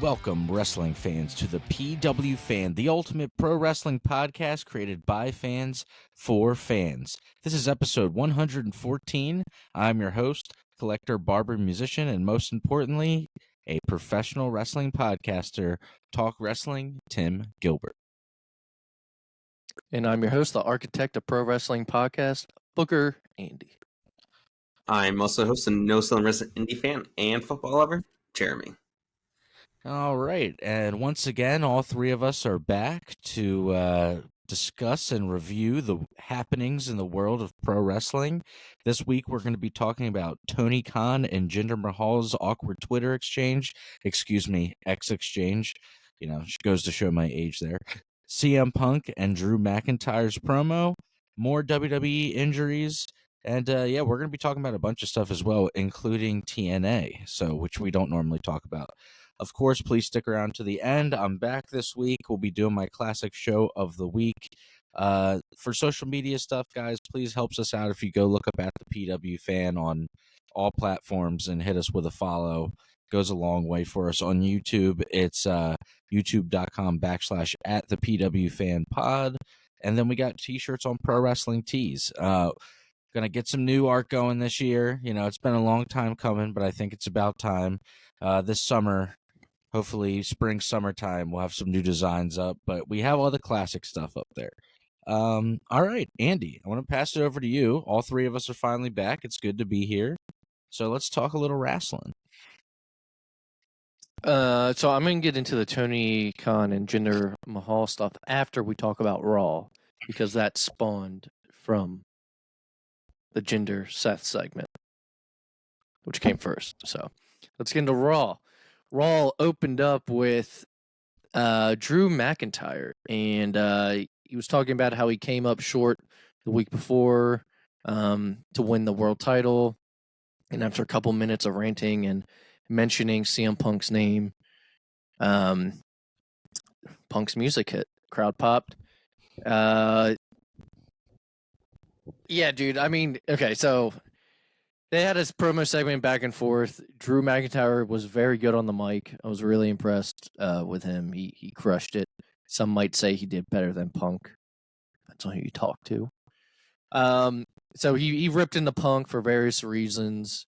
Welcome, wrestling fans, to the PW Fan, the ultimate pro wrestling podcast created by fans for fans. This is episode 114. I'm your host, collector, barber, musician, and most importantly, a professional wrestling podcaster, Talk Wrestling, Tim Gilbert. And I'm your host, the architect of pro wrestling podcast, Booker Andy. I'm also host and no-selling resident indie fan and football lover, Jeremy. All right, and once again, all three of us are back to discuss and review the happenings in the world of pro wrestling. This week, we're going to be talking about Tony Khan and Jinder Mahal's awkward Twitter exchange. X exchange. You know, goes to show my age there. CM Punk and Drew McIntyre's promo, more WWE injuries, and we're going to be talking about a bunch of stuff as well, including TNA, which we don't normally talk about. Of course, please stick around to the end. I'm back this week. We'll be doing my classic show of the week. For social media stuff, guys, please help us out if you go look up at the PW Fan on all platforms and hit us with a follow. Goes a long way for us. On YouTube, it's youtube.com/at the PW Fan Pod. And then we got t-shirts on Pro Wrestling Tees. Gonna get some new art going this year. You know, it's been a long time coming, but I think it's about time. This summer, hopefully summertime, we'll have some new designs up, but we have all the classic stuff up there. All right, Andy, I want to pass it over to you. All three of us are finally back. It's good to be here. So let's talk a little wrestling. So I'm going to get into the Tony Khan and Jinder Mahal stuff after we talk about Raw, because that spawned from the Jinder Seth segment, which came first. So let's get into Raw. Raw opened up with Drew McIntyre, and he was talking about how he came up short the week before to win the world title. And after a couple minutes of ranting and mentioning CM Punk's name, Punk's music hit. Crowd popped. Yeah, dude. I mean, okay, so they had his promo segment back and forth. Drew McIntyre was very good on the mic. I was really impressed with him. He crushed it. Some might say he did better than Punk. That's on who you talk to. So he ripped into Punk for various reasons.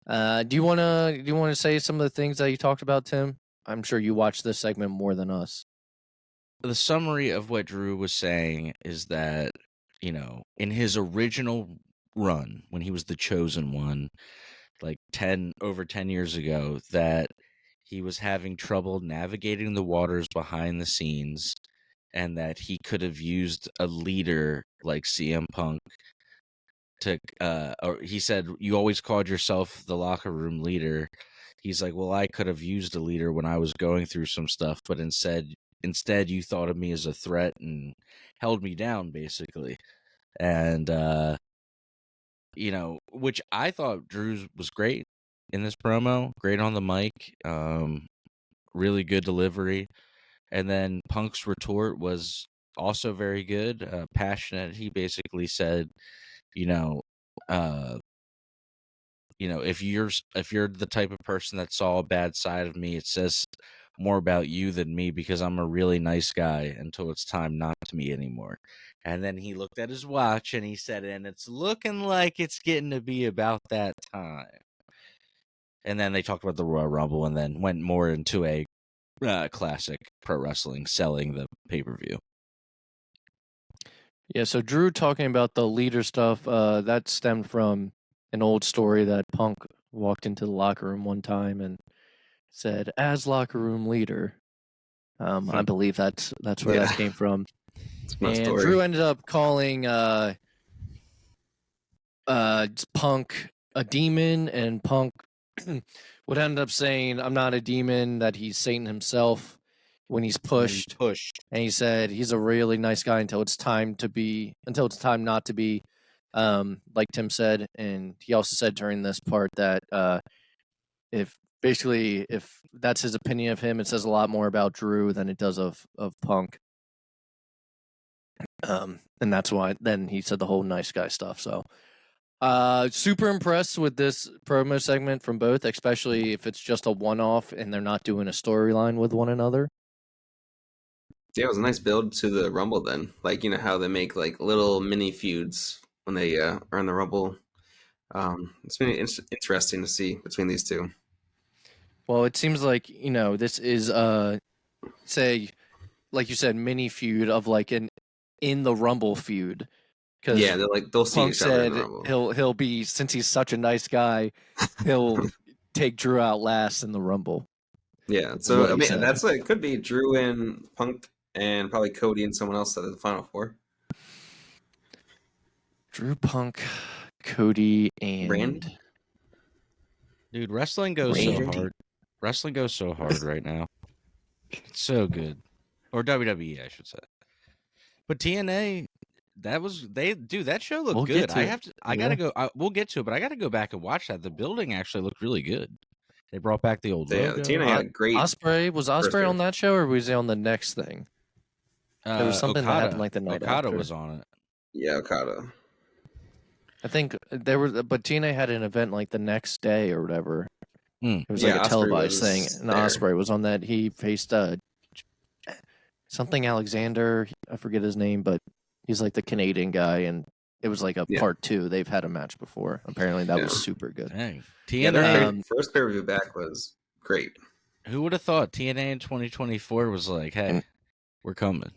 Do you wanna say some of the things that you talked about, Tim? I'm sure you watched this segment more than us. The summary of what Drew was saying is that, you know, in his original run, when he was the chosen one, like over 10 years ago, that he was having trouble navigating the waters behind the scenes, and that he could have used a leader like CM Punk to, or he said, you always called yourself the locker room leader. He's like, well, I could have used a leader when I was going through some stuff, but instead you thought of me as a threat and held me down, basically. And, you know, which I thought Drew's was great in this promo, great on the mic, really good delivery. And then Punk's retort was also very good, passionate. He basically said, if you're the type of person that saw a bad side of me, it says more about you than me, because I'm a really nice guy until it's time not to be anymore. And then he looked at his watch and he said, and it's looking like it's getting to be about that time. And then they talked about the Royal Rumble and then went more into a classic pro wrestling, selling the pay-per-view. Yeah, so Drew talking about the leader stuff, that stemmed from an old story that Punk walked into the locker room one time and said, as locker room leader. I believe that's where that came from. And story. Drew ended up calling Punk a demon, and Punk would end up saying, I'm not a demon, that he's Satan himself when he's pushed. And he said he's a really nice guy until it's time not to be, like Tim said. And he also said during this part that if that's his opinion of him, it says a lot more about Drew than it does of Punk. And that's why then he said the whole nice guy stuff. So Super impressed with this promo segment from both, especially if it's just a one-off and they're not doing a storyline with one another. Yeah, it was a nice build to the Rumble then. Like, you know how they make like little mini feuds when they are in the Rumble. It's been interesting to see between these two. Well, it seems like, this is say, like you said, mini feud of like an in the Rumble feud. Because Yeah, they'll see Punk each other in said the Rumble. he'll be, since he's such a nice guy, he'll take Drew out last in the Rumble. Yeah, what so I he mean said. that's it could be Drew and Punk and probably Cody and someone else at the Final Four. Drew, Punk, Cody, and Randy? Dude, wrestling goes so Randy? hard. Wrestling goes so hard right now. It's so good. Or WWE, I should say. But TNA, that show looked We'll get good. to it. I gotta go. We'll get to it, but I gotta go back and watch that. The building actually looked really good. They brought back the old Yeah, logo. TNA had a great. Osprey was Osprey on that show, or was he on the next thing? There was something that happened like the night Okada after. was on it. Yeah, Okada. I think there was, but TNA had an event like the next day or whatever. Mm. It was like a Osprey televised thing, was and there. Osprey was on that. He faced something Alexander. I forget his name, but he's like the Canadian guy, and it was like a part 2. They've had a match before. Apparently, that was super good. Dang. Yeah, TNA. their first pay-per-view back was great. Who would have thought TNA in 2024 was like, hey, we're coming.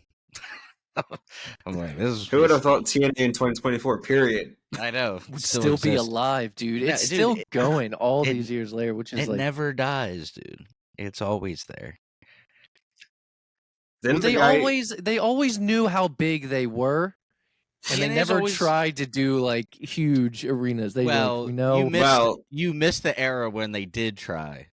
I'm like, this is. Who would have thought TNA in 2024? Period. I know. Would still be alive, dude. Yeah, It's dude, still going all these years later, which is it like never dies, dude. It's always there. Then well, they always knew how big they were, and they never tried to do like huge arenas. They you missed the era when they did try.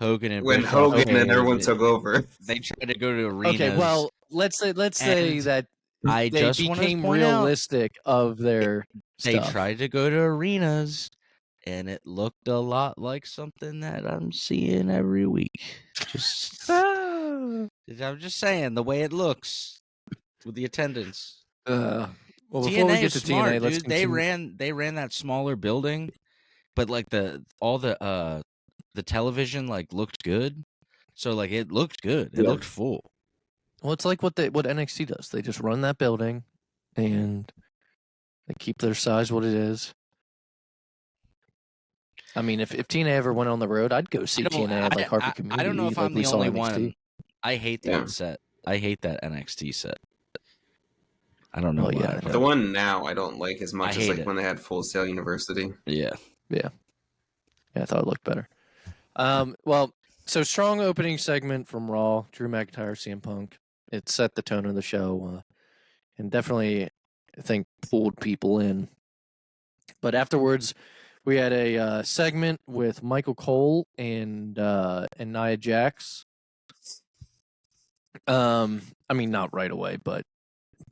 Hogan and when Bischoff, Hogan and everyone took over. They tried to go to arenas. Okay, well, let's say that they became realistic of their They stuff. tried to go to arenas, and it looked a lot like something that I'm seeing every week. I'm just saying the way it looks with the attendance. Well, before TNA we get to smart, TNA, let's dude. They ran that smaller building, but like the television like looked good. So like it looked good. It looked full. Well, it's like what NXT does. They just run that building, and they keep their size what it is. I mean, if TNA ever went on the road, I'd go see TNA at like Harvard Community. I don't know if I'm the only one. I hate that NXT. set. I hate that NXT set. I don't know why. Yeah, the one now I don't like as much as like it. when they had Full Sail University. Yeah. I thought it looked better. Well, so strong opening segment from Raw, Drew McIntyre, CM Punk. It set the tone of the show, and definitely, I think, pulled people in. But afterwards, we had a segment with Michael Cole and Nia Jax. I mean, not right away, but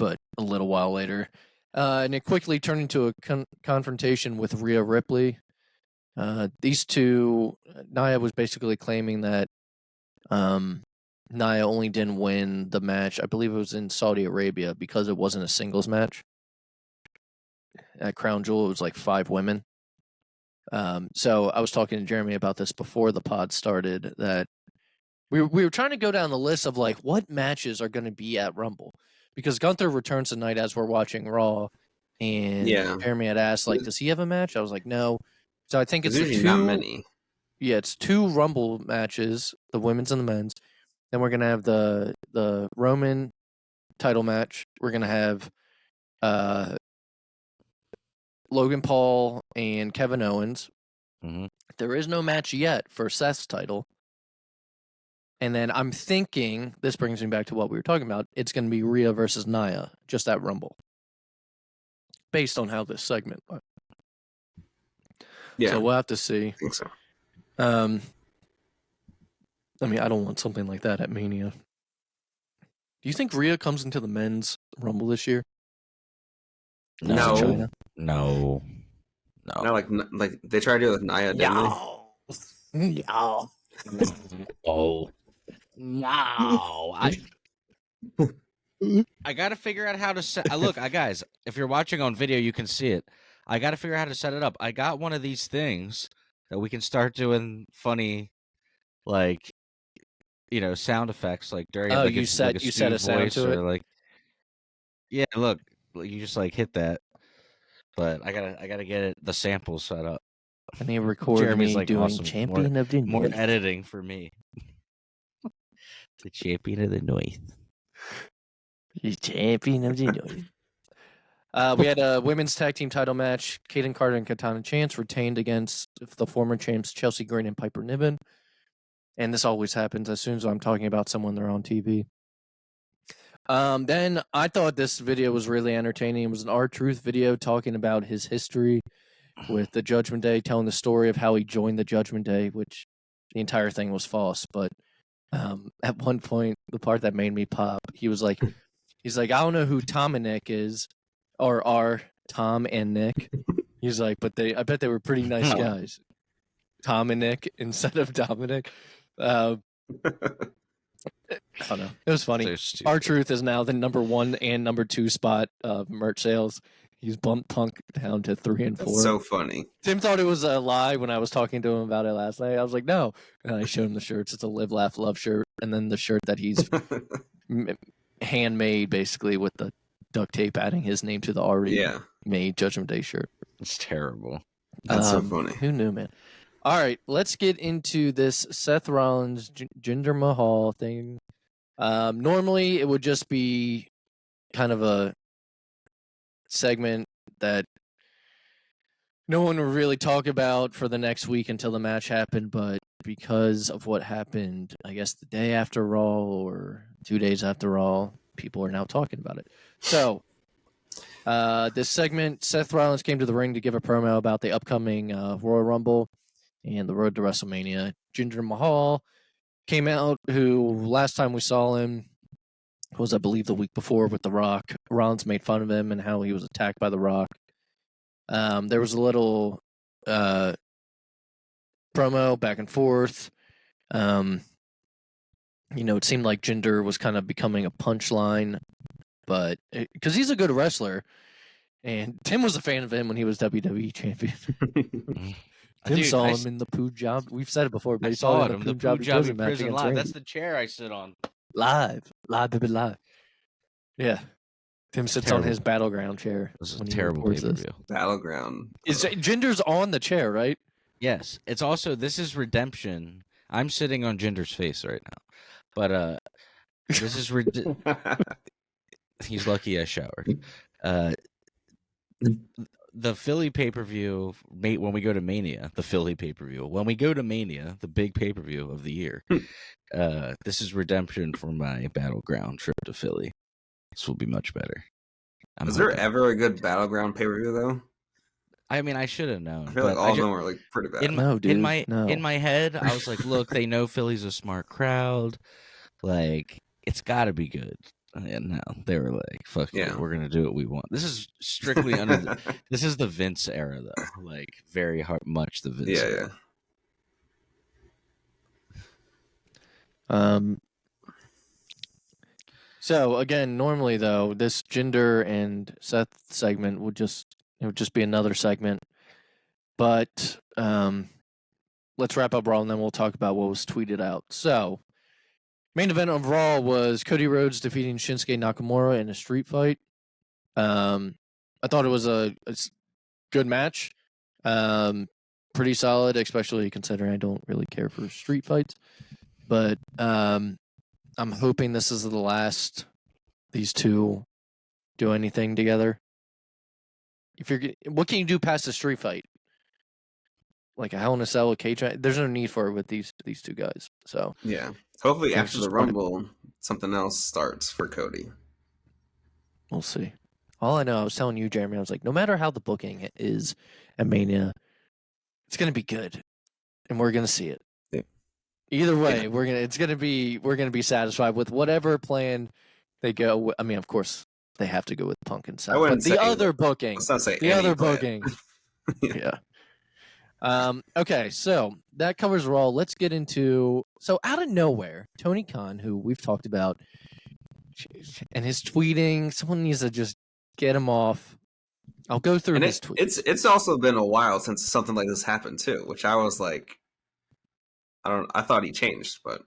a little while later, and it quickly turned into a confrontation with Rhea Ripley. These two, Nia was basically claiming that Nia only didn't win the match. I believe it was in Saudi Arabia because it wasn't a singles match. At Crown Jewel, it was like 5 women. So I was talking to Jeremy about this before the pod started, that we were trying to go down the list of like what matches are going to be at Rumble, because Gunther returns tonight as we're watching Raw, and Jeremy had asked like, does he have a match? I was like, no. So I think it's usually not many. Yeah, it's 2 Rumble matches, the women's and the men's. Then we're gonna have the Roman title match. We're gonna have Logan Paul and Kevin Owens. Mm-hmm. There is no match yet for Seth's title. And then I'm thinking, this brings me back to what we were talking about, it's going to be Rhea versus Nia, just at Rumble. Based on how this segment went. Yeah. So we'll have to see. I think so. I mean, I don't want something like that at Mania. Do you think Rhea comes into the men's Rumble this year? No. No. Like they tried to do it with Nia, didn't they? No. Oh. No. I got to figure out how to set. Look, guys, if you're watching on video, you can see it. I got to figure out how to set it up. I got one of these things that we can start doing funny, like, sound effects, like during Oh, like you it's like a set Stu a sound voice to it? or like, yeah, look, you just like hit that. But I gotta get the samples set up. I need to record Jeremy's me like doing awesome. Champion of the More North. editing for me. The Champion of the North. The Champion of the North. We had a women's tag team title match. Kaden Carter and Katana Chance retained against the former champs Chelsea Green and Piper Niven. And this always happens as soon as I'm talking about someone they're on TV. Then I thought this video was really entertaining. It was an R-Truth video talking about his history with the Judgment Day, telling the story of how he joined the Judgment Day, which the entire thing was false. But at one point, the part that made me pop, he's like, I don't know who Tom and Nick is, or are Tom and Nick. He's like, but I bet they were pretty nice guys. Tom and Nick instead of Dominic. I don't know. It was funny. R-Truth is now the number 1 and number 2 spot of merch sales. He's bumped Punk down to 3 and 4. That's so funny. Tim thought it was a lie when I was talking to him about it last night. I was like, no. And I showed him the shirts. It's a Live, Laugh, Love shirt. And then the shirt that he's handmade, basically, with the duct tape adding his name to the already made Judgment Day shirt. It's terrible. That's so funny. Who knew, man? All right, let's get into this Seth Rollins, Jinder Mahal thing. Normally, it would just be kind of a segment that no one would really talk about for the next week until the match happened, but because of what happened, I guess the day after Raw or 2 days after Raw, people are now talking about it. So, this segment, Seth Rollins came to the ring to give a promo about the upcoming Royal Rumble and the road to WrestleMania. Jinder Mahal came out, who last time we saw him was, I believe, the week before with The Rock. Rollins made fun of him and how he was attacked by The Rock. There was a little promo back and forth. It seemed like Jinder was kind of becoming a punchline, but because he's a good wrestler, and Tim was a fan of him when he was WWE champion. Tim saw him in the Punjab. We've said it before, but he saw him in the Punjabi prison live. That's the chair I sit on. Live, baby, live. Yeah. Tim sits on his battleground chair. This is a terrible pay-per-view. Battleground. Jinder's on the chair, right? Yes. It's also, this is redemption. I'm sitting on Jinder's face right now. But this is... He's lucky I showered. The Philly pay-per-view, when we go to Mania, the Philly pay-per-view, when we go to Mania, the big pay-per-view of the year, this is redemption for my battleground trip to Philly. This will be much better. Was there ever a good battleground pay-per-view, though? I mean, I should have known. I feel like all of them were like pretty bad. In my head, I was like, look, they know Philly's a smart crowd. Like, it's got to be good. And no, they were like, fuck yeah, we're going to do what we want. This is strictly this is the Vince era, though. Like, very much the Vince era. Yeah. So, again, normally, though, this Jinder and Seth segment would just be another segment. But let's wrap up Raw, and then we'll talk about what was tweeted out. So, main event of Raw was Cody Rhodes defeating Shinsuke Nakamura in a street fight. I thought it was a good match. Pretty solid, especially considering I don't really care for street fights. But I'm hoping this is the last these two do anything together. What can you do past a street fight? Like a Hell in a Cell, a cage match? There's no need for it with these two guys. So yeah, hopefully after the Rumble, something else starts for Cody. We'll see. All I know, I was telling you, Jeremy, I was like, no matter how the booking is at Mania, it's gonna be good, and we're gonna see it. Yeah. Either way, we're gonna be satisfied with whatever plan they go. I mean, of course, they have to go with Punk and Seth. But the other booking, let's not say the other plan. booking, yeah. Okay, so that covers Raw. Let's get into out of nowhere, Tony Khan, who we've talked about, and his tweeting. Someone needs to just get him off I'll go through And his tweets. it's also been a while since something like this happened too, which I was like, I thought he changed, but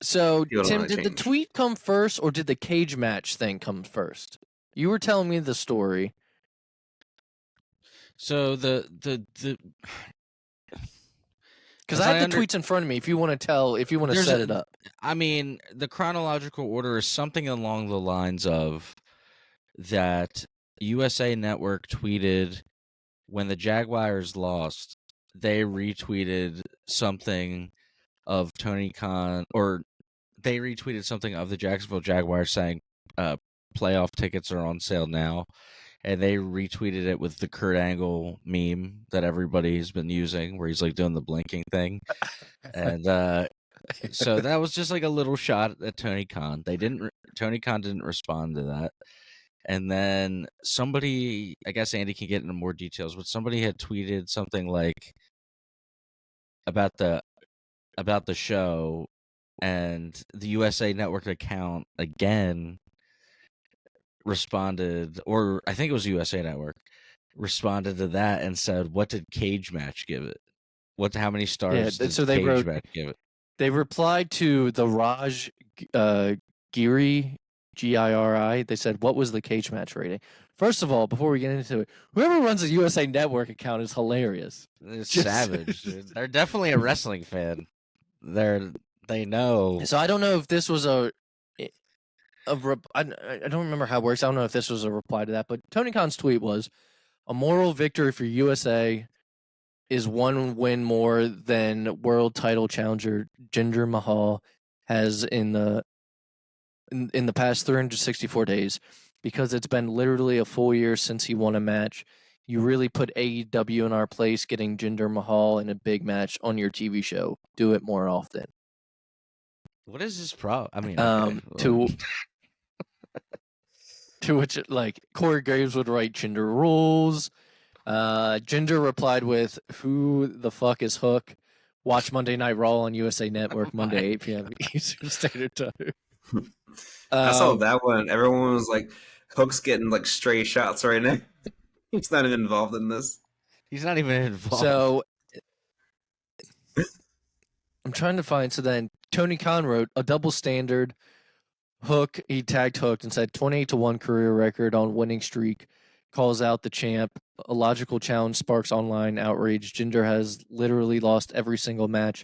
So, people don't Tim, really did the change. tweet come first or did the cage match thing come first? You were telling me the story. So the Because as I have I the tweets in front of me if you want to There's set a- it up. I mean, the chronological order is something along the lines of that USA Network tweeted when the Jaguars lost, they retweeted something of Tony Khan, or they retweeted something of the Jacksonville Jaguars saying playoff tickets are on sale now. And they retweeted it with the Kurt Angle meme that everybody's been using, where he's like doing the blinking thing. And so that was just like a little shot at Tony Khan. Tony Khan didn't respond to that. And then somebody, I guess Andy can get into more details, but somebody had tweeted something like about the show, and the USA Network account again responded, or I think it was USA Network responded to that and said, "What did Cage Match give it? How many stars did so they Cage wrote- Match give it?" They replied to the Raj Giri, Giri. They said, "What was the cage match rating?" First of all, before we get into it, whoever runs a USA Network account is hilarious. It's Just- savage. Dude. They're definitely a wrestling fan. They know. So I don't know if this was I don't remember how it works. I don't know if this was a reply to that, but Tony Khan's tweet was, "A moral victory for USA is one win more than world title challenger Jinder Mahal has in the past 364 days, because it's been literally a full year since he won a match. You really put AEW in our place, getting Jinder Mahal in a big match on your TV show. Do it more often." What is his problem? I mean, okay. To which, like, Corey Graves would write, "Jinder rules." Jinder replied with, "Who the fuck is Hook? Watch Monday Night Raw on USA Network Monday 8 p.m. Eastern Standard Time." I saw that one. Everyone was like, Hook's getting like stray shots right now. He's not even involved in this. He's not even involved. So I'm trying to find. So then Tony Khan wrote a double standard. Hook, he tagged Hook and said 28-1 career record on winning streak. Calls out the champ. A logical challenge sparks online outrage. Jinder has literally lost every single match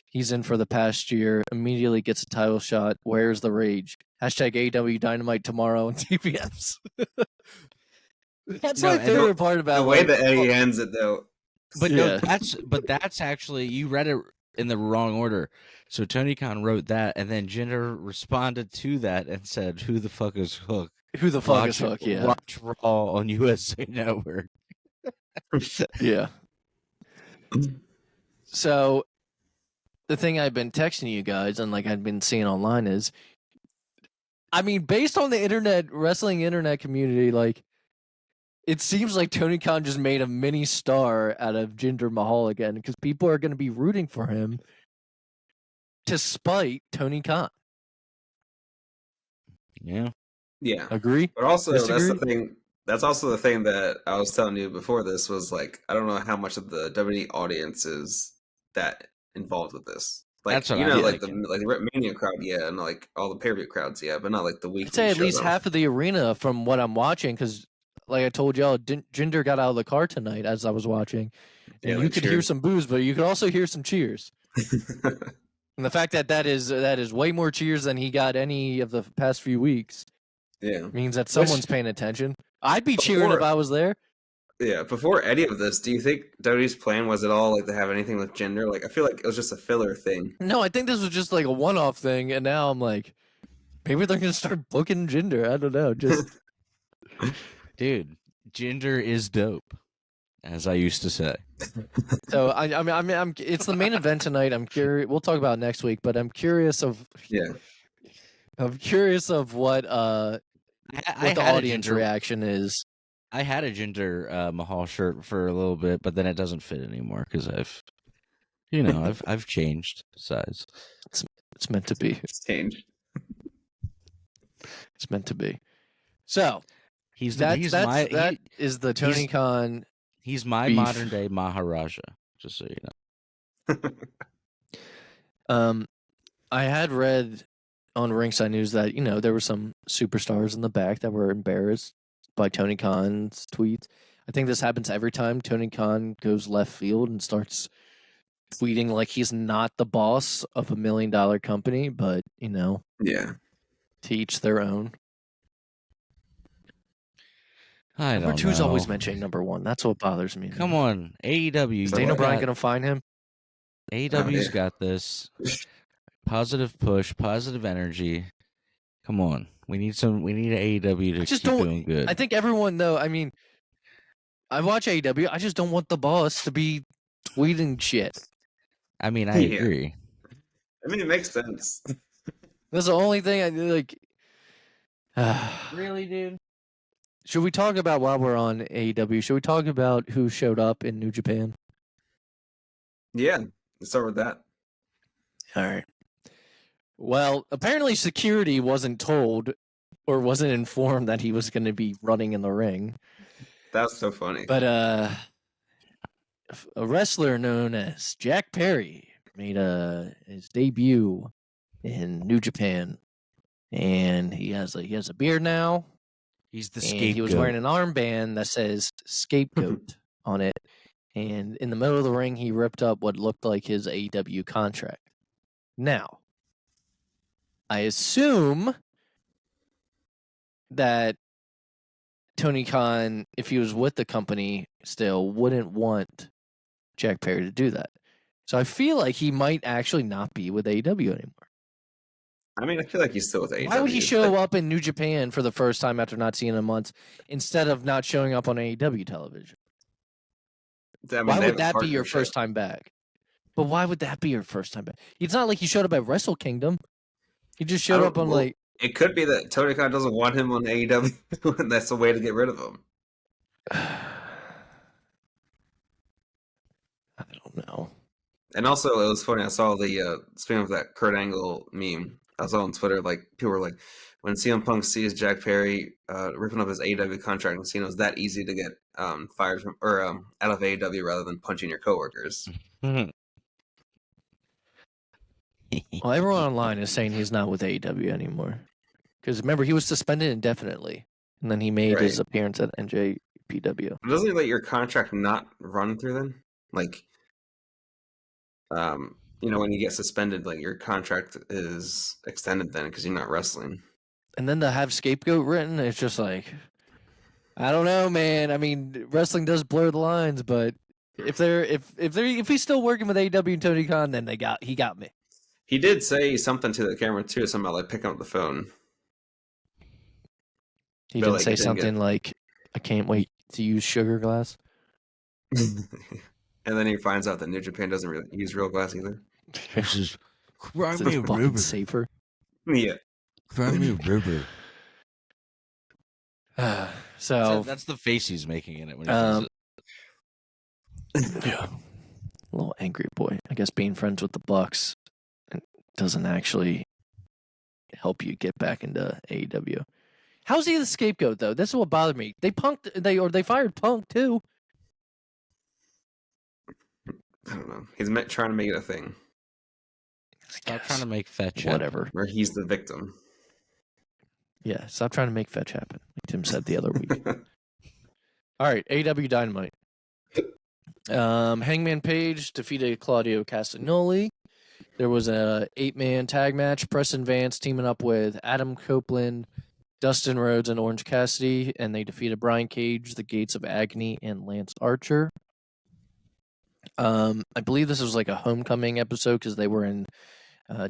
he's in for the past year. Immediately gets a title shot. Where's the rage? Hashtag AEW Dynamite tomorrow on TBS. That's No, my and favorite part about The way like, that Eddie ends it, though. But Yeah. no, that's actually, you read it in the wrong order. So Tony Khan wrote that, and then Jinder responded to that and said, "Who the fuck is Hook? who the fuck is Hook?" Yeah. Watch Raw on USA Network." Yeah. So the thing I've been texting you guys and like I've been seeing online is, I mean, based on the wrestling internet community, like, it seems like Tony Khan just made a mini star out of Jinder Mahal again, because people are going to be rooting for him to spite Tony Khan. Yeah. Yeah. Agree? But also, Disagree? that's the thing. That's also the thing that I was telling you before this was like, I don't know how much of the WWE audience is that involved with this. Like, That's what you I'm know, like thinking. the Mania crowd, yeah, and like all the pay-per-view crowds, yeah, but not like the weekly. I'd say at show, least though. half of the arena from what I'm watching, because like I told y'all, Jinder got out of the car tonight as I was watching, and Yeah, you they could hear cheered. some boos, but you could also hear some cheers. And the fact that is way more cheers than he got any of the past few weeks Yeah. means that someone's paying attention. I'd be cheering if I was there. Yeah, before any of this, do you think WWE's plan was at all like to have anything with gender? Like, I feel like it was just a filler thing. No, I think this was just like a one-off thing, and now I'm like, maybe they're gonna start booking Jinder. I don't know. Just Dude, Jinder is dope, as I used to say. so I mean, it's the main event tonight. I'm curious. We'll talk about it next week, but I'm curious of Yeah. what I the had a audience Jinder- reaction is. I had a Jinder Mahal shirt for a little bit, but then it doesn't fit anymore because I've changed size. It's meant to be. It's changed. It's meant to be. So He's That is the Tony he's- Khan. he's my beef. modern day Maharaja. Just so you know. I had read on Ringside News that there were some superstars in the back that were embarrassed by Tony Khan's tweets. I think this happens every time Tony Khan goes left field and starts tweeting like he's not the boss of $1 million company, but Yeah. to each their own. I Number don't 2's know. always mentioning number 1. That's what bothers me. Come on, AEW. Is Daniel Bryan gonna find him? AEW's got this. Positive push, positive energy. Come on, we need AEW to keep doing good. I think everyone though. I mean, I watch AEW. I just don't want the boss to be tweeting shit. I mean, I agree. I mean, it makes sense. That's the only thing I like. Really, dude? Should we talk about while we're on AEW? Should we talk about who showed up in New Japan? Yeah, let's start with that. All right. Well, apparently security wasn't told or wasn't informed that he was going to be running in the ring. That's so funny. But a wrestler known as Jack Perry made his debut in New Japan, and he has a beard now. He's the and scapegoat. He was wearing an armband that says "scapegoat" on it, and in the middle of the ring, he ripped up what looked like his AEW contract. Now, I assume that Tony Khan, if he was with the company still, wouldn't want Jack Perry to do that. So I feel like he might actually not be with AEW anymore. I mean, I feel like he's still with AEW. Why would he show up in New Japan for the first time after not seeing him in months instead of not showing up on AEW television? I mean, why would that be your first time back? But why would that be your first time back? It's not like he showed up at Wrestle Kingdom. He just showed up on It could be that Tony Khan doesn't want him on AEW, and that's the way to get rid of him. I don't know. And also, it was funny. I saw the speaking of that Kurt Angle meme. I saw on Twitter, like people were like, when CM Punk sees Jack Perry ripping up his AEW contract, and seeing it was that easy to get fired from or out of AEW rather than punching your coworkers. Well, everyone online is saying he's not with AEW anymore. Because remember, he was suspended indefinitely, and then he made his appearance at NJPW. Doesn't he let your contract not run through then? Like, when you get suspended, like your contract is extended then because you're not wrestling. And then to have scapegoat written, it's just like, I don't know, man. I mean, wrestling does blur the lines, but if he's still working with AEW and Tony Khan, then he got me. He did say something to the camera too, something about like picking up the phone. He didn't say something like, "I can't wait to use sugar glass." And then he finds out that New Japan doesn't really use real glass either. This is cry me a river. Safer. Yeah, cry me a river. So that's the face he's making in it when he does it. Yeah, a little angry boy. I guess being friends with the Bucks doesn't actually help you get back into AEW. How's he the scapegoat though? This is what bothered me. They fired Punk too. I don't know. He's trying to make it a thing. Stop trying to make fetch whatever. Where he's the victim. Yeah, stop trying to make fetch happen. Like Tim said the other week. All right, AEW Dynamite. Hangman Page defeated Claudio Castagnoli. There was a 8-man tag match. Preston Vance teaming up with Adam Copeland, Dustin Rhodes, and Orange Cassidy, and they defeated Brian Cage, the Gates of Agony, and Lance Archer. I believe this was like a homecoming episode because they were in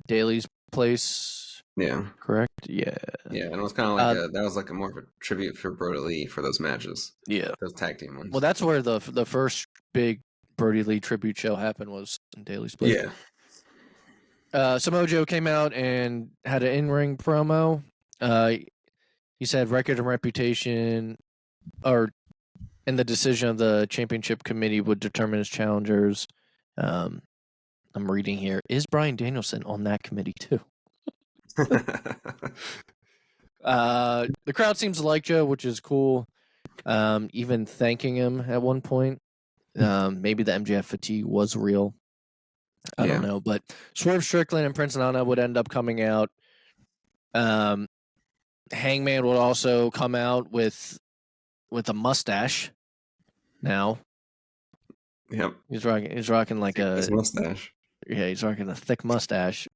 Daly's place. Yeah. Correct? Yeah. Yeah, and it was kind of like that was like more of a tribute for Brody Lee for those matches. Yeah. Those tag team ones. Well, that's where the first big Brody Lee tribute show happened, was in Daly's place. Yeah. Samoa Joe came out and had an in-ring promo. He said record and reputation and the decision of the championship committee would determine his challengers. I'm reading here. Is Bryan Danielson on that committee too? The crowd seems to like Joe, which is cool. Even thanking him at one point. Maybe the MJF fatigue was real. I don't know, but Swerve Strickland and Prince Nana would end up coming out. Hangman would also come out with a mustache. Now, Yep, he's rocking like his mustache. Yeah, he's rocking a thick mustache.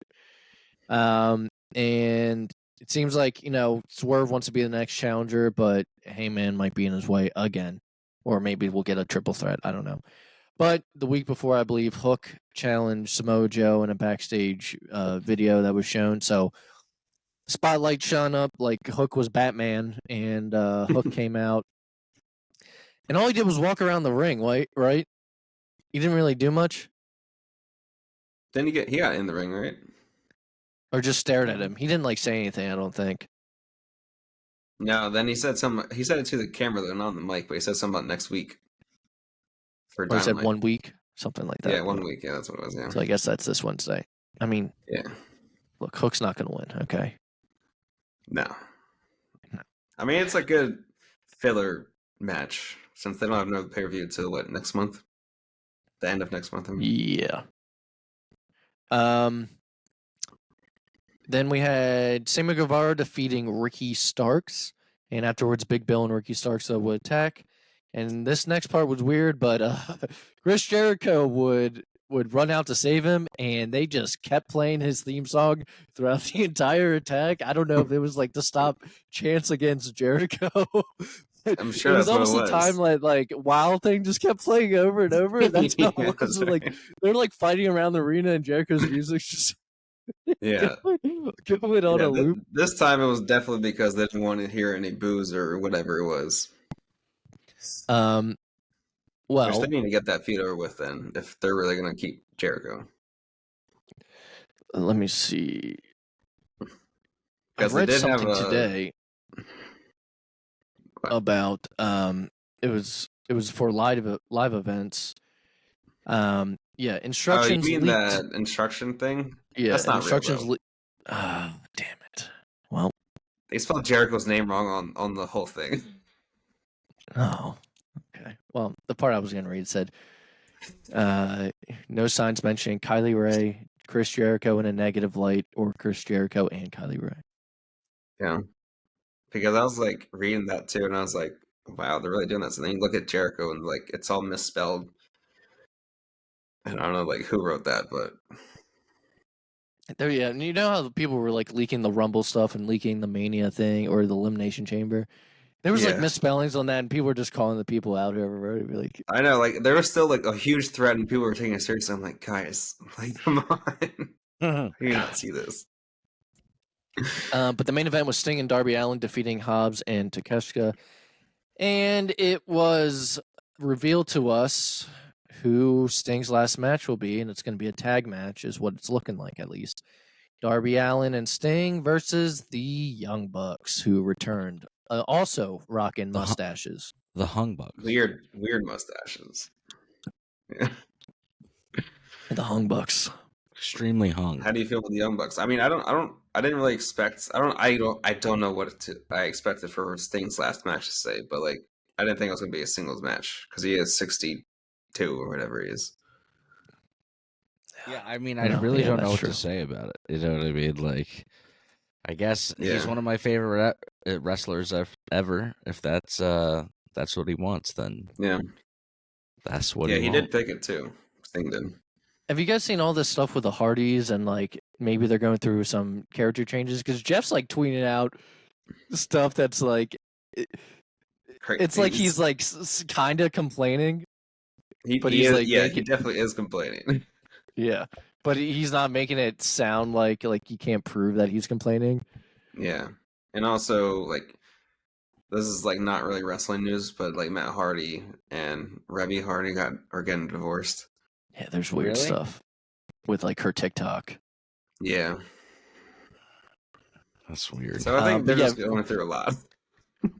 And it seems like Swerve wants to be the next challenger, but Hangman might be in his way again, or maybe we'll get a triple threat. I don't know. But the week before, I believe Hook challenged Samoa Joe in a backstage video that was shown. So spotlight shone up like Hook was Batman, and Hook came out, and all he did was walk around the ring. Right? He didn't really do much, Then he got in the ring, right? or just stared at him. He didn't say anything. I don't think. No, then he said he said it to the camera though, not on the mic, but he said something about next week. For Or he said Dynamite. 1 week, something like that. Yeah, 1 week. Yeah, that's what it was. Yeah. So I guess that's this Wednesday. I mean, Yeah. Look, Hook's not going to win. Okay. No. I mean, it's a good filler match since they don't have another pay-per-view until next month? The end of next month. I mean. Yeah. Then we had Sammy Guevara defeating Ricky Starks, and afterwards Big Bill and Ricky Starks would attack. And this next part was weird, but Chris Jericho would run out to save him, and they just kept playing his theme song throughout the entire attack. I don't know if it was to stop chants against Jericho. I'm sure it was that's almost what it the time like Wild Thing just kept playing over and over. And that's how it was. Right. They're fighting around the arena, and Jericho's music's just going on a loop. This time it was definitely because they didn't want to hear any boos or whatever it was. Well, which they need to get that feud over with then if they're really going to keep Jericho. Let me see. Because I read they did something have today about it was for live events. Yeah, instructions. Oh, you mean leaked. that instruction thing? Yeah, that's not instructions. real. Damn it! Well, they spelled Jericho's name wrong on the whole thing. Oh, okay. Well, the part I was going to read said, no signs mentioning Kylie Ray, Chris Jericho in a negative light, or Chris Jericho and Kylie Ray. Yeah. Because I was reading that too, and I was like, wow, they're really doing that. So then you look at Jericho and it's all misspelled. And I don't know who wrote that, but There, yeah, and you know how people were leaking the Rumble stuff and leaking the Mania thing or the Elimination Chamber. There was misspellings on that, and people were just calling the people out. I know, there was still a huge threat, and people were taking it seriously. I'm like, guys, come on, how do you not see this? But the main event was Sting and Darby Allin defeating Hobbs and Takeshita, and it was revealed to us who Sting's last match will be, and it's going to be a tag match, is what it's looking like at least. Darby Allin and Sting versus the Young Bucks, who returned, also rocking mustaches. The Hung Bucks. Weird mustaches. Yeah. The Hung Bucks. Extremely hung. How do you feel with the Young Bucks? I mean, I didn't really expect. I don't know what I expected for Sting's last match to say, but I didn't think it was going to be a singles match because he is 62 or whatever he is. Yeah, I mean, I really don't know what to say about it. You know what I mean? I guess he's one of my favorite wrestlers ever. If that's what he wants, then that's what. Yeah, he did pick it too. Sting did. Have you guys seen all this stuff with the Hardys and maybe they're going through some character changes? Because Jeff's tweeting out stuff that's it's he's kind of complaining. He definitely is complaining. Yeah, but he's not making it sound like he can't prove that he's complaining. Yeah, and also this is not really wrestling news, but Matt Hardy and Reby Hardy are getting divorced. Yeah, there's weird stuff with her TikTok. Yeah, that's weird. So I think they're just going through a lot.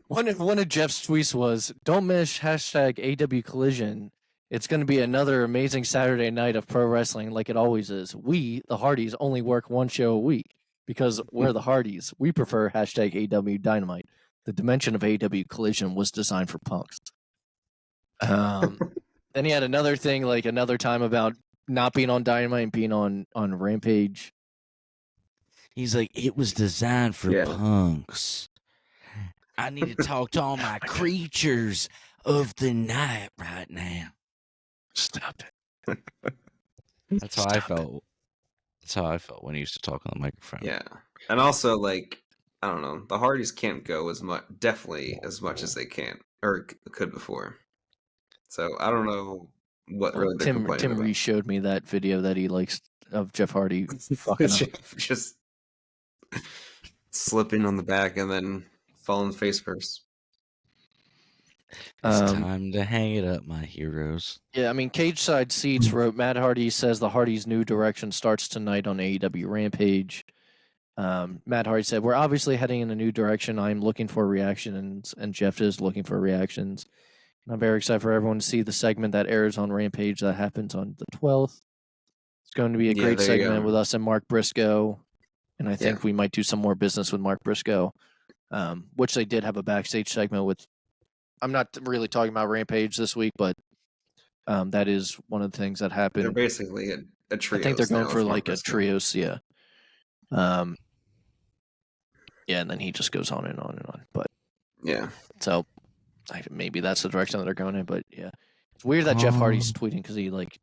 One of Jeff's tweets was, "Don't miss #AW Collision. It's going to be another amazing Saturday night of pro wrestling like it always is. We, the Hardys, only work one show a week." because we're the Hardys. We prefer hashtag AEW Dynamite. The dimension of AEW Collision was designed for punks. Then he had another thing, like another time about not being on Dynamite and being on Rampage. He's like, it was designed for Yeah. punks. I need to talk to all my creatures of the night right now. Stop it. That's how I felt. That's how I felt when he used to talk on the microphone. Yeah. And also, like, I don't know, the Hardys can't go as much as they can or could before. So I don't know what really they're complaining Tim about. Reese showed me that video that he likes of Jeff Hardy fucking up. Just slipping on the back and then falling face first. It's time to hang it up, my heroes. Yeah, I mean, Cage Side Seats wrote, Matt Hardy says the Hardys' new direction starts tonight on AEW Rampage. Matt Hardy said, we're obviously heading in a new direction. I'm looking for reactions, and Jeff is looking for reactions. And I'm very excited for everyone to see the segment that airs on Rampage that happens on the 12th. It's going to be a great segment with us and Mark Briscoe. And I think we might do some more business with Mark Briscoe, which they did have a backstage segment with. I'm not really talking about Rampage this week, but that is one of the things that happened. They're basically a trio. I think they're going for like a trios, yeah. Yeah, and then he just goes on and on and on. But yeah, so maybe that's the direction that they're going in. But yeah, it's weird that Jeff Hardy's tweeting because he like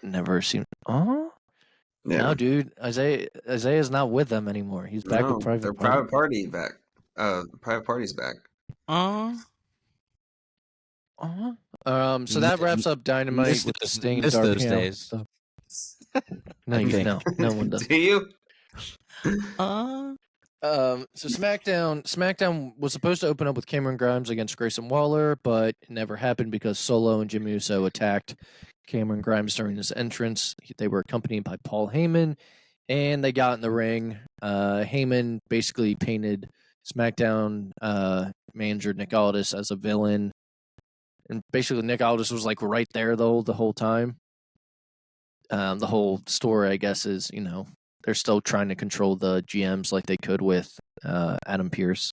never seemed. Oh, yeah. No, dude, Isaiah's not with them anymore. He's back with Private. Their Private Party back. Private Party's back. So that wraps up Dynamite with the Sting and Dark those days. No, no one does. Do you? So SmackDown was supposed to open up with Cameron Grimes against Grayson Waller, but it never happened because Solo and Jimmy Uso attacked Cameron Grimes during his entrance. They were accompanied by Paul Heyman, and they got in the ring. Heyman basically painted SmackDown manager Nick Aldis as a villain, and basically Nick Aldis was like right there the whole time. The whole story, I guess, is they're still trying to control the GMs like they could with Adam Pearce,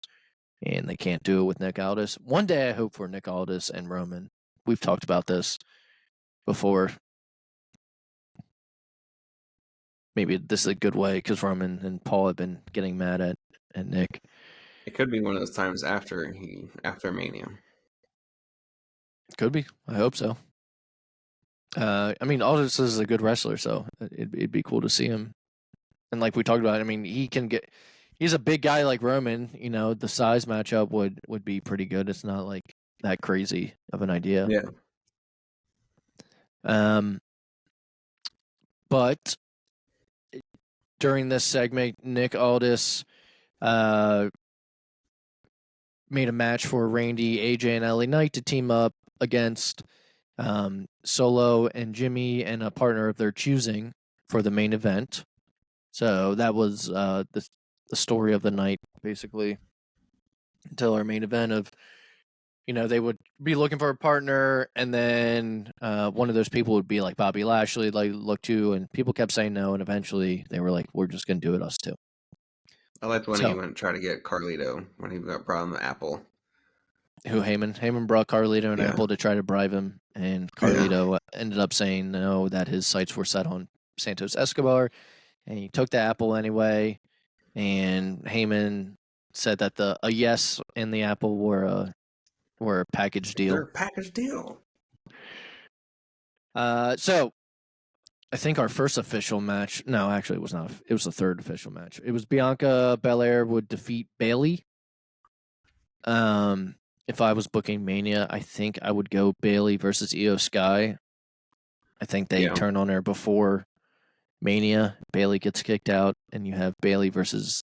and they can't do it with Nick Aldis. One day I hope for Nick Aldis and Roman. We've talked about this before. Maybe this is a good way because Roman and Paul have been getting mad at Nick. It could be one of those times after Mania. Could be. I hope so. I mean, Aldis is a good wrestler, so it'd be cool to see him. And like we talked about, I mean, he's a big guy like Roman. The size matchup would be pretty good. It's not like that crazy of an idea. Yeah. But during this segment, Nick Aldis made a match for Randy, AJ, and LA Knight to team up against Solo and Jimmy and a partner of their choosing for the main event. So that was the story of the night, basically, until our main event of, they would be looking for a partner, and then one of those people would be like Bobby Lashley, like look to, and people kept saying no, and eventually they were like, we're just going to do it us two. I liked when he went to try to get Carlito when he got brought on the Apple. Who, Heyman? Heyman brought Carlito and Apple to try to bribe him, and Carlito ended up saying no, that his sights were set on Santos Escobar, and he took the Apple anyway, and Heyman said that a yes and the Apple were a package deal. They're a package deal. So I think our first official match, no, actually it was not. It was the third official match. It was Bianca Belair would defeat Bayley. If I was booking Mania, I think I would go Bayley versus Io Sky. I think they turn on her before Mania. Bayley gets kicked out, and you have Bayley versus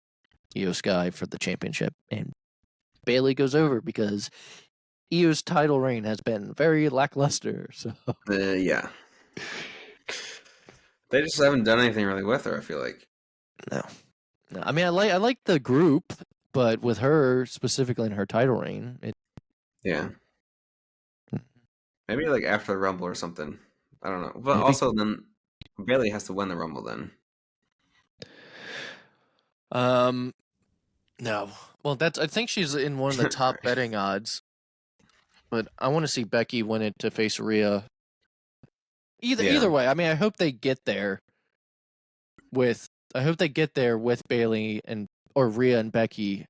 Io Sky for the championship. And Bayley goes over because Io's title reign has been very lackluster. So yeah. They just haven't done anything really with her, I feel like. No. I mean, I like the group, but with her specifically in her title reign, yeah. Maybe like after the Rumble or something. I don't know. But also then Bayley has to win the Rumble then. No. Well, I think she's in one of the top betting odds. But I want to see Becky win it to face Rhea. Either way, I mean, I hope they get there with Bailey or Rhea and Becky,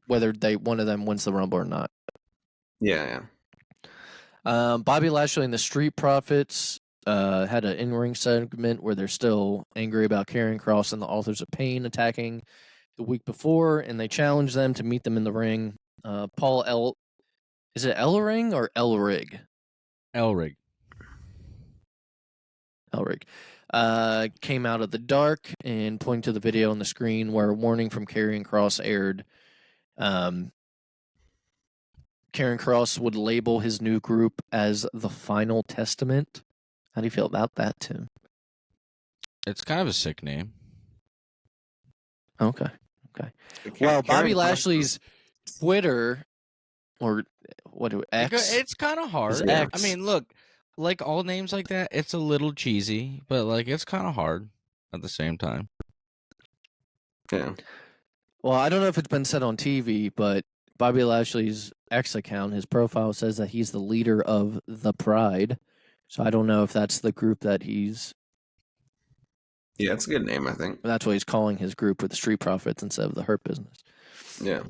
whether one of them wins the Rumble or not. Yeah. Bobby Lashley and the Street Profits had an in-ring segment where they're still angry about Karrion Kross and the Authors of Pain attacking the week before, and they challenged them to meet them in the ring. Is it Ellering or Elrig? Elrig. Came out of the dark and pointed to the video on the screen where a warning from Karrion Kross aired. Karrion Kross would label his new group as the Final Testament. How do you feel about that, Tim? It's kind of a sick name. Okay. Well, Bobby Lashley's Twitter, or X? It's kind of hard. X. I mean, look, like all names like that, it's a little cheesy, but like it's kind of hard at the same time. Yeah. Well, I don't know if it's been said on TV, but Bobby Lashley's X account, his profile says that he's the leader of the Pride. So I don't know if that's the group that he's. Yeah, it's a good name, I think. That's what he's calling his group, with the Street Profits instead of the Hurt Business. Yeah.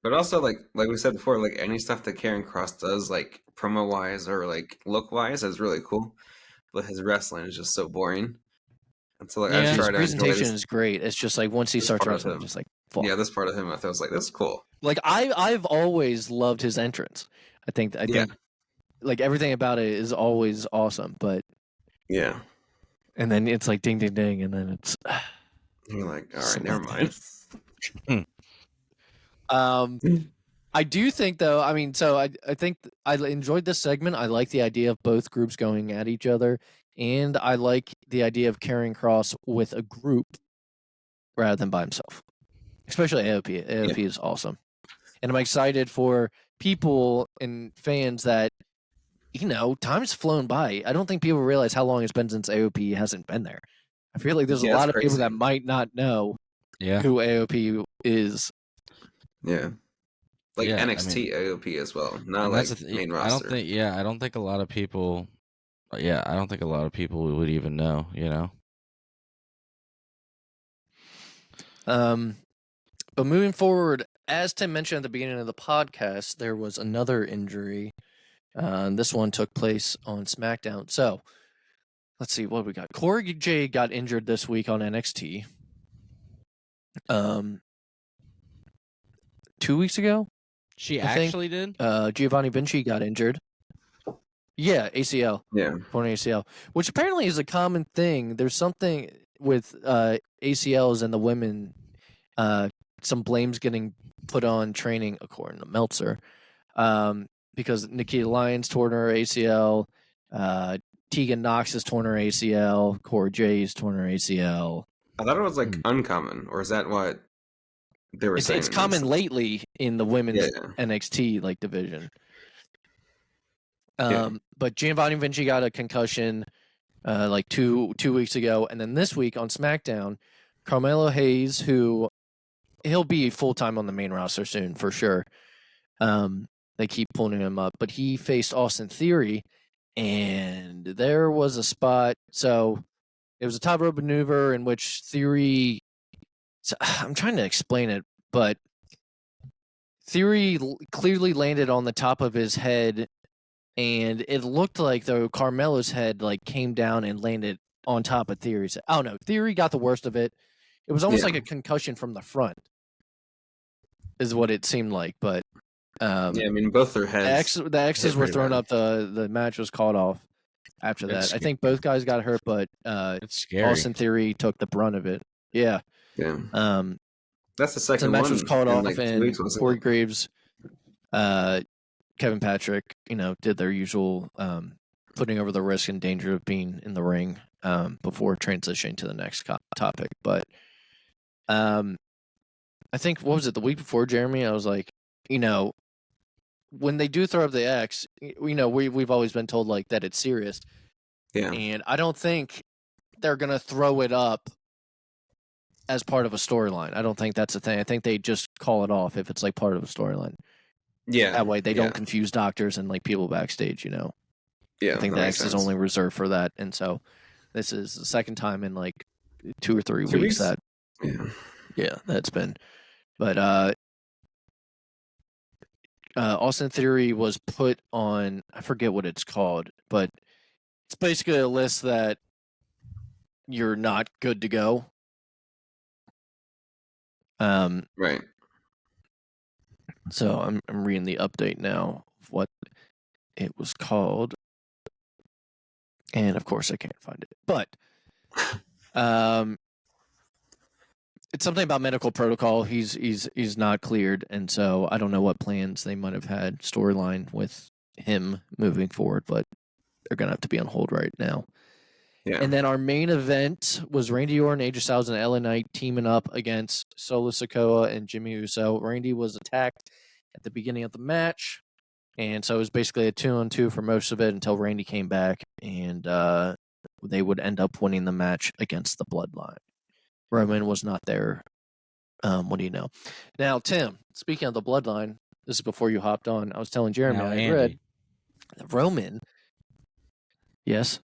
But also, like we said before, like any stuff that Karrion Kross does, like promo wise or like look wise, is really cool. But his wrestling is just so boring. And so, like, I his try to presentation is great. It's just like once he starts wrestling, it's just like fuck. Yeah, this part of him, I thought was like, this is cool. Like I've always loved his entrance. I think like everything about it is always awesome. But yeah, and then it's like ding ding ding, and then it's. You're like, all right, never mind. I do think though. I mean, so I think I enjoyed this segment. I like the idea of both groups going at each other, and I like the idea of Karrion Kross with a group rather than by himself. Especially AOP. AOP is awesome, and I'm excited for people and fans that time's flown by. I don't think people realize how long it's been since AOP hasn't been there. I feel like there's a lot of people that might not know who AOP is. Yeah. Like NXT AOP as well. Not like main roster. I don't think a lot of people would even know, But moving forward, as Tim mentioned at the beginning of the podcast, there was another injury. This one took place on SmackDown. So let's see what we got. Corey J got injured this week on NXT. 2 weeks ago? She actually did? Giovanni Vinci got injured. Yeah, ACL. Yeah. Torn ACL. Which apparently is a common thing. There's something with ACLs and the women, some blame's getting put on training, according to Meltzer. Because Nikita Lyons torn her ACL, Tegan Knox has torn her ACL, Cora Jay's torn her ACL. I thought it was like uncommon, or is that what they were saying? It's common lately in the women's NXT division. But Giovanni Vinci got a concussion like two weeks ago, and then this week on SmackDown, Carmelo Hayes, who he'll be full time on the main roster soon for sure. They keep pulling him up, but he faced Austin Theory, and there was a spot. So it was a top rope maneuver in which Theory. So I'm trying to explain it, but Theory clearly landed on the top of his head, and it looked like though Carmelo's head came down and landed on top of Theory's. Oh no, Theory got the worst of it. It was almost like a concussion from the front, is what it seemed like. But I mean, both their heads. The X's were thrown up. The match was called off after that. I think both guys got hurt, but it's scary. Austin Theory took the brunt of it. Yeah. Yeah. That's the second the match one was called off, and weeks, Corey Graves, Kevin Patrick, did their usual putting over the risk and danger of being in the ring before transitioning to the next topic. But I think, what was it, the week before, Jeremy? I was like, when they do throw up the X, we've always been told that it's serious. Yeah. And I don't think they're gonna throw it up as part of a storyline. I don't think that's a thing. I think they just call it off if it's like part of a storyline. Yeah. That way they don't confuse doctors and like people backstage, you know. Yeah. I think the X is only reserved for that. And so this is the second time in like 2 or 3 weeks that that's been. But Austin Theory was put on, I forget what it's called, but it's basically a list that you're not good to go. Right. So I'm reading the update now of what it was called, and of course I can't find it. But it's something about medical protocol. He's not cleared, and so I don't know what plans they might have had storyline with him moving forward, but they're gonna have to be on hold right now. Yeah. And then our main event was Randy Orton, AJ Styles, and LA Knight teaming up against Solo Sikoa and Jimmy Uso. Randy was attacked at the beginning of the match, and so it was basically a 2-on-2 for most of it until Randy came back, and they would end up winning the match against the Bloodline. Roman was not there. What do you know? Now, Tim, speaking of the Bloodline, this is before you hopped on. I was telling Jeremy I read that Roman. Yes.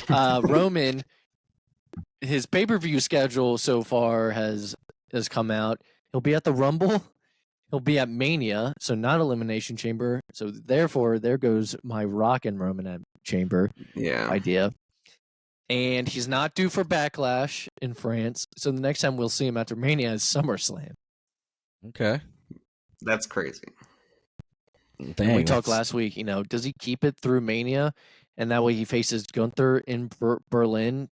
Roman, his pay-per-view schedule so far has come out. He'll be at the Rumble. He'll be at Mania, so not Elimination Chamber. So therefore, there goes my Rock and Roman at Chamber idea. And he's not due for Backlash in France. So the next time we'll see him after Mania is SummerSlam. Okay. That's crazy. Dang, we talked last week, you know, does he keep it through Mania? And that way he faces Gunther in Berlin,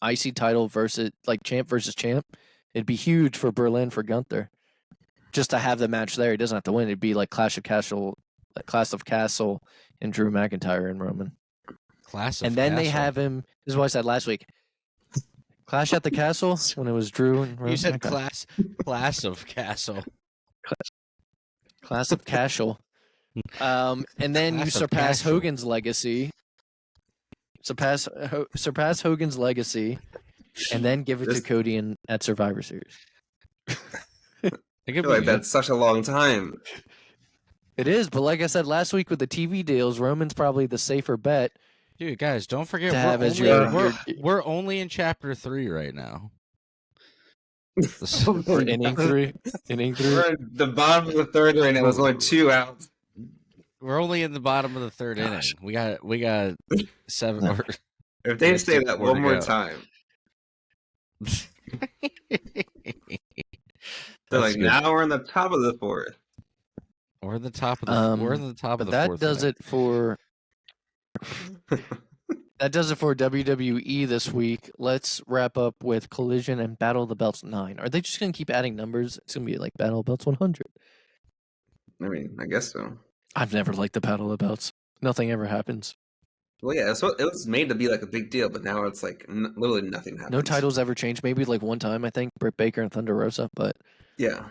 IC title versus, like, champ versus champ. It'd be huge for Berlin for Gunther. Just to have the match there. He doesn't have to win. It'd be like Clash of Castle and Drew McIntyre and Roman. And then they have him, this is what I said last week. Clash at the Castle when it was Drew and Roman. You said Clash of Castle. Clash of Castle. And then you surpass Hogan's legacy. Surpass Hogan's legacy, and then give it to Cody at Survivor Series. I feel like that's such a long time. It is, but like I said last week with the TV deals, Roman's probably the safer bet. Dude, guys, don't forget we're only in chapter 3 right now. Or inning 3. Inning 3. We're at the bottom of the third right now. There's only 2 outs. We're only in the bottom of the third inning. We got 7. If they say that one more time. They're like, now we're in the top of the 4th. We're in the top of the. We're in the top of the 4th. That does it for. That does it for WWE this week. Let's wrap up with Collision and Battle of the Belts 9. Are they just going to keep adding numbers? It's going to be like Battle of the Belts 100. I mean, I guess so. I've never liked the Battle of the Belts. Nothing ever happens. Well, yeah, so it was made to be like a big deal, but now it's like literally nothing happens. No titles ever changed. Maybe like one time, I think, Britt Baker and Thunder Rosa, but yeah,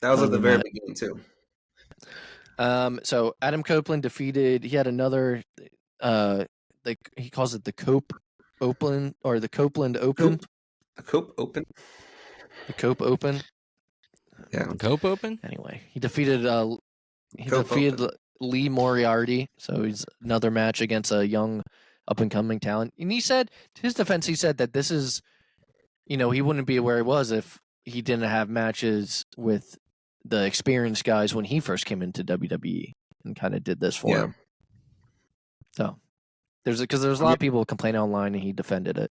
that was at the very beginning too. So Adam Copeland defeated. He had another. Like he calls it the Copeland or the Copeland Open. The Cope Open. The Cope Open. Yeah. The Cope Open. Anyway, he defeated. Defeated Lee Moriarty, so he's another match against a young up-and-coming talent. And he said, to his defense, he said that this is, you know, he wouldn't be where he was if he didn't have matches with the experienced guys when he first came into WWE and kind of did this for him. So, there's a lot of people complaining online, and he defended it,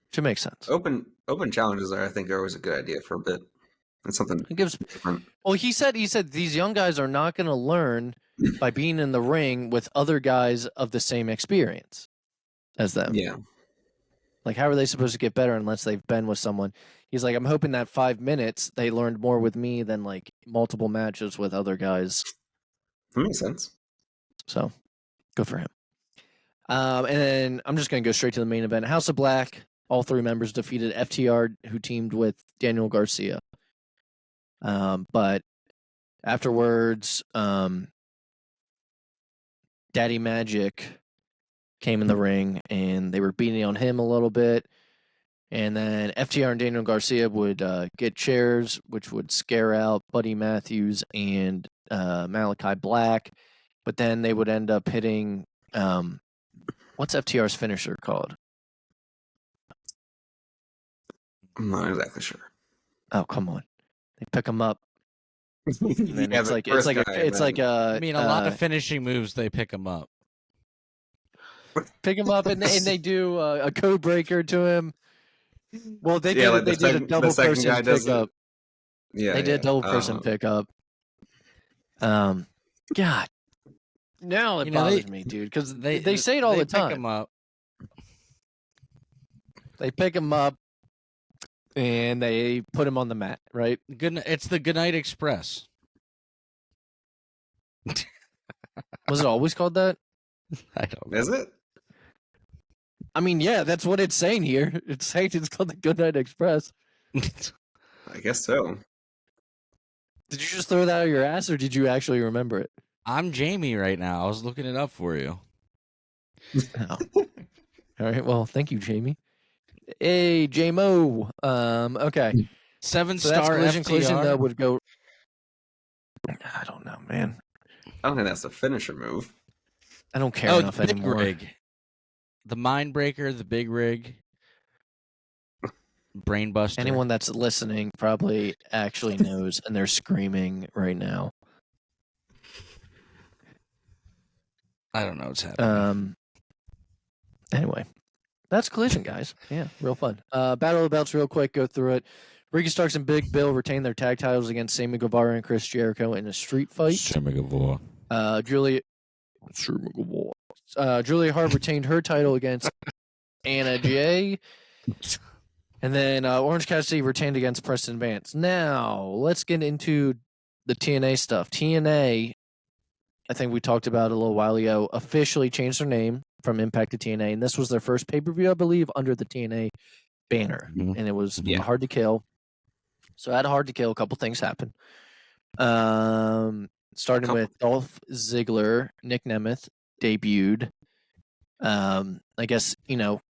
which makes sense. Open challenges I think are always a good idea for a bit. It's something it gives different. Well, he said these young guys are not going to learn by being in the ring with other guys of the same experience as them. Yeah. Like, how are they supposed to get better unless they've been with someone? He's like, I'm hoping that 5 minutes they learned more with me than like multiple matches with other guys. That makes sense. So, good for him. And then I'm just going to go straight to the main event. House of Black, all 3 members defeated FTR, who teamed with Daniel Garcia. But afterwards, Daddy Magic came in the ring and they were beating on him a little bit. And then FTR and Daniel Garcia would get chairs, which would scare out Buddy Matthews and Malachi Black. But then they would end up hitting what's FTR's finisher called? I'm not exactly sure. Oh, come on. They pick him up. And then Yeah, it's the like first guy, I mean, a lot of finishing moves, they pick him up. pick him up and they do a code breaker to him. Well, they Yeah, did like they did a the double second person guy does pickup. Yeah, They did a double person pickup. God, now it bothers me, dude, because they say it all the time. Pick him up. They pick him up and they put him on the mat, right? It's the Goodnight Express. Was it always called that? I don't know. Is it? I mean, yeah, that's what it's saying here. It's saying it's called the Goodnight Express. I guess so. Did you just throw that out of your ass, or did you actually remember it? I'm Jamie right now. I was looking it up for you. Oh. All right. Well, thank you, Jamie. Hey, J-Mo. Okay. 7-star collision though would go. I don't know, man. I don't think that's a finisher move. I don't care enough the big anymore. Rig. The Mind Breaker, the Big Rig, Brainbuster. Anyone that's listening probably actually knows, and they're screaming right now. I don't know what's happening. Anyway, that's Collision, guys. Yeah, real fun. Battle of the Belts, real quick. Go through it. Ricky Starks and Big Bill retained their tag titles against Sammy Guevara and Chris Jericho in a street fight. Sammy Guevara. Julia Hart retained her title against Anna Jay. And then Orange Cassidy retained against Preston Vance. Now, let's get into the TNA stuff. TNA, I think we talked about a little while ago, officially changed their name from Impact to TNA. And this was their first pay-per-view, I believe, under the TNA banner. Mm-hmm. And it was Hard to Kill. So at Hard to Kill, a couple things happened. Starting with Dolph Ziggler, Nick Nemeth debuted. I guess,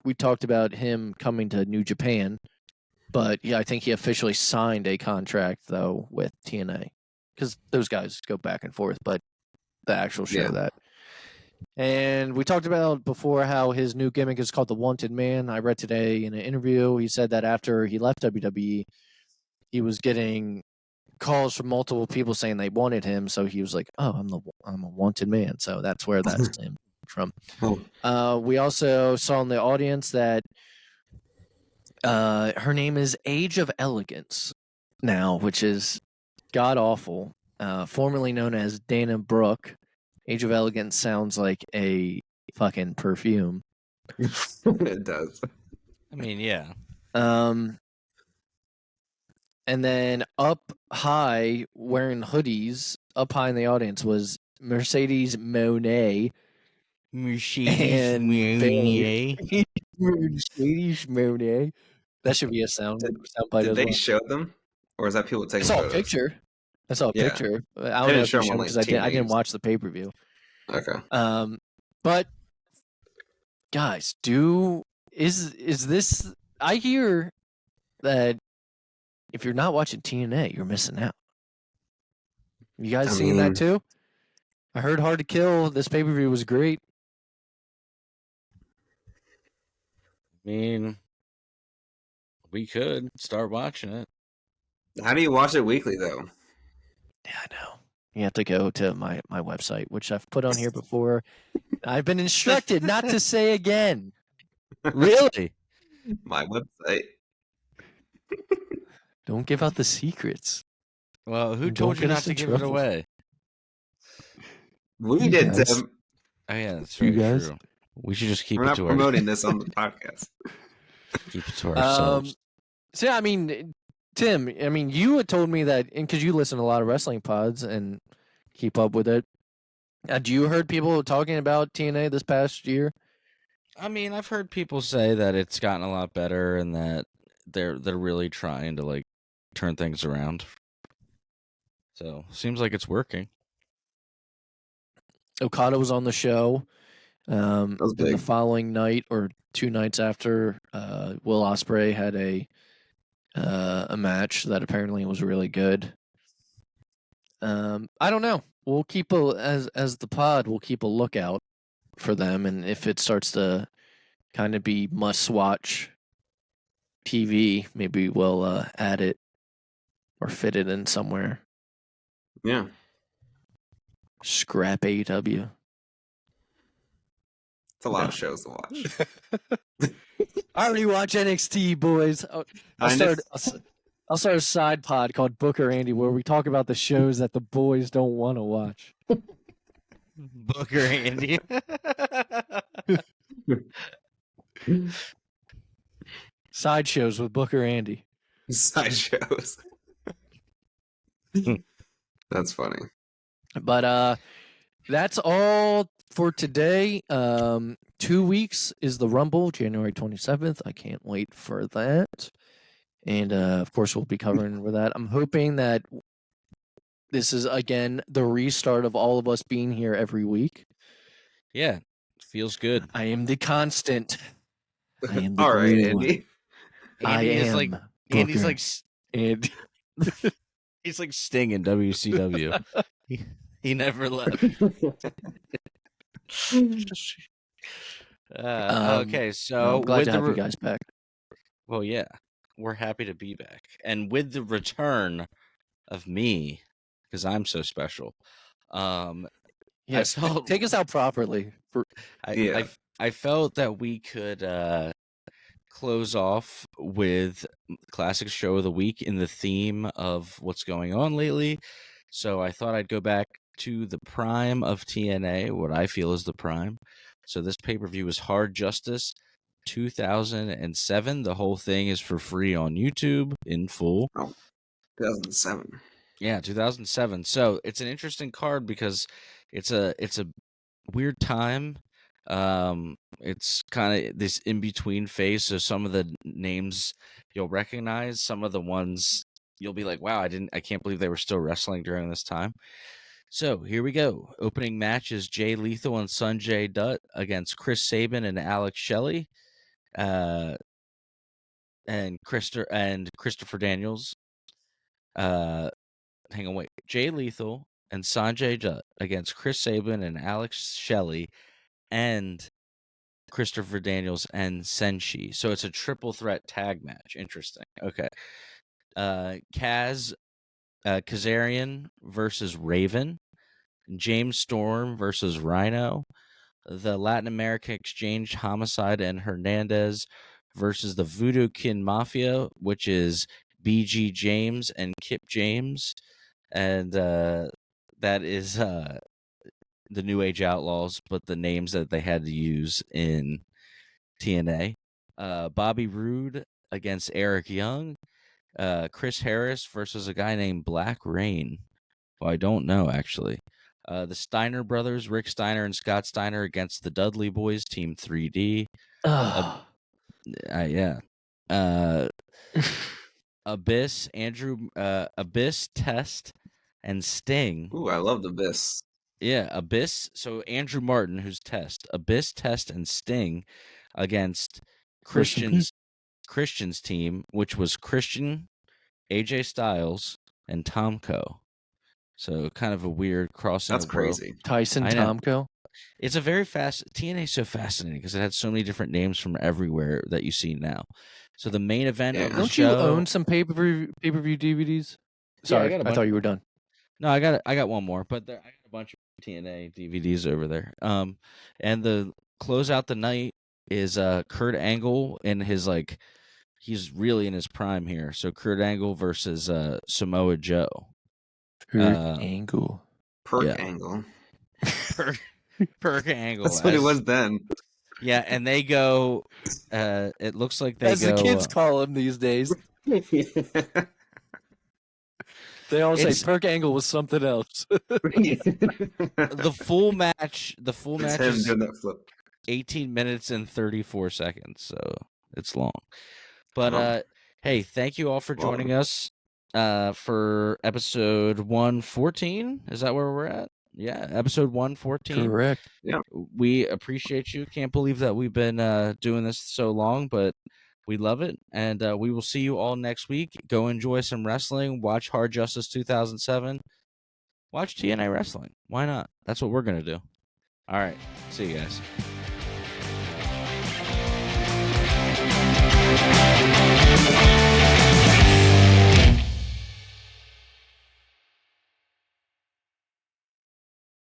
we talked about him coming to New Japan, but yeah, I think he officially signed a contract though with TNA because those guys go back and forth, but the actual show that. And we talked about before how his new gimmick is called the Wanted Man. I read today in an interview, he said that after he left WWE, he was getting calls from multiple people saying they wanted him, so he was like, "Oh, I'm a wanted man." So that's where that's him from. We also saw in the audience that her name is Age of Elegance now, which is god awful. Formerly known as Dana Brooke. Age of Elegance sounds like a fucking perfume. It does. I mean, yeah. And then up high, wearing hoodies, up high in the audience was Mercedes Moné. Mercedes Moné. Mercedes Moné. That should be a sound bite. Did they show them, or is that people taking photos? photos? I saw a picture. I don't know if you showed them because I didn't watch the pay-per-view. Okay. But guys, is this? I hear that if you're not watching TNA, you're missing out. You guys seen that too? I heard Hard to Kill. This pay-per-view was great. I mean, we could start watching it. How do you watch it weekly, though? Yeah, I know. You have to go to my website, which I've put on here before. I've been instructed not to say again. Really? My website. Don't give out the secrets. Well, who told you not to give it away? We did, Tim. Oh, yeah, that's very true. We should just keep it to ourselves. We're not promoting this on the podcast. Keep it to ourselves. So, yeah, I mean, Tim, you had told me that, because you listen to a lot of wrestling pods and keep up with it. Had you heard people talking about TNA this past year? I mean, I've heard people say that it's gotten a lot better and that they're really trying to turn things around. So seems like it's working. Okada was on the show. That was And the big. following night or 2 nights after, Will Ospreay had a match that apparently was really good. I don't know. We'll keep as the pod, we'll keep a lookout for them, and if it starts to kind of be must-watch TV, maybe we'll add it or fit it in somewhere. Yeah. Scrap AEW. It's a lot of shows to watch. I already watch NXT, boys. I know. I'll start a side pod called Booker Andy where we talk about the shows that the boys don't want to watch. Booker Andy. Side shows with Booker Andy. Side shows. That's funny. But that's all for today. 2 weeks is the Rumble, January 27th. I can't wait for that. And of course, we'll be covering with that. I'm hoping that this is, again, the restart of all of us being here every week. Yeah, feels good. I am the constant. I am the All right, glue. Andy. Andy is like Andy's Booker. like And he's like Sting in WCW. he never left. Okay, so I'm glad with to the have you guys back. well, yeah, we're happy to be back, and with the return of me, because I'm so special. Yes, felt- take us out properly. I felt that we could close off with classic show of the week in the theme of what's going on lately. So I thought I'd go back to the prime of TNA, what I feel is the prime. So this pay-per-view is Hard Justice 2007. The whole thing is for free on YouTube in full. 2007. Yeah, 2007. So it's an interesting card because it's a weird time. It's kind of this in between phase. So some of the names you'll recognize, some of the ones you'll be like, "Wow, I can't believe they were still wrestling during this time." So here we go. Opening match is Jay Lethal and Sanjay Dutt against Chris Sabin and Alex Shelley, and Christopher Daniels. Hang on, wait. Jay Lethal and Sanjay Dutt against Chris Sabin and Alex Shelley and Christopher Daniels and Senshi. So it's a triple threat tag match. Interesting. Okay. Kazarian versus Raven. James Storm versus Rhino. The Latin America Exchange, Homicide and Hernandez versus the Voodoo Kin Mafia, which is BG James and Kip James. And that is the New Age Outlaws, but the names that they had to use in TNA. Bobby Roode against Eric Young. Chris Harris versus a guy named Black Rain, who I don't know, actually. The Steiner brothers, Rick Steiner and Scott Steiner, against the Dudley Boys, Team 3D. Yeah. Abyss, Abyss, Test, and Sting. Ooh, I love the Abyss. Yeah, Abyss. So Andrew Martin, who's Test, Abyss, Test, and Sting against Christian's team, which was Christian, AJ Styles, and Tomko. So kind of a weird crossing. That's of world. crazy. Tyson I know. Tomko. It's a very TNA is so fascinating because it had so many different names from everywhere that you see now. So the main event of the Don't show. you own some pay-per-view DVDs? Sorry, I got a I thought you were done. No, I got one more, but I got a bunch of TNA DVDs over there. And the close out the night is Kurt Angle in his he's really in his prime here. So Kurt Angle versus Samoa Joe. Angle. Angle. Perk Angle. That's what it was then. Yeah, and they go. It looks like they As go. the kids call him these days. They all say Perk Angle was something else. The full match. The full match him is doing that flip. 18 minutes and 34 seconds, so it's long. But hey, thank you all for joining us for episode 114. Is that where we're at? episode 114. Correct. We appreciate you. Can't believe that we've been doing this so long, but we love it. And we will see you all next week. Go enjoy some wrestling. Watch Hard Justice 2007. Watch TNA Wrestling. Why not? That's what we're going to do. All right. See you guys.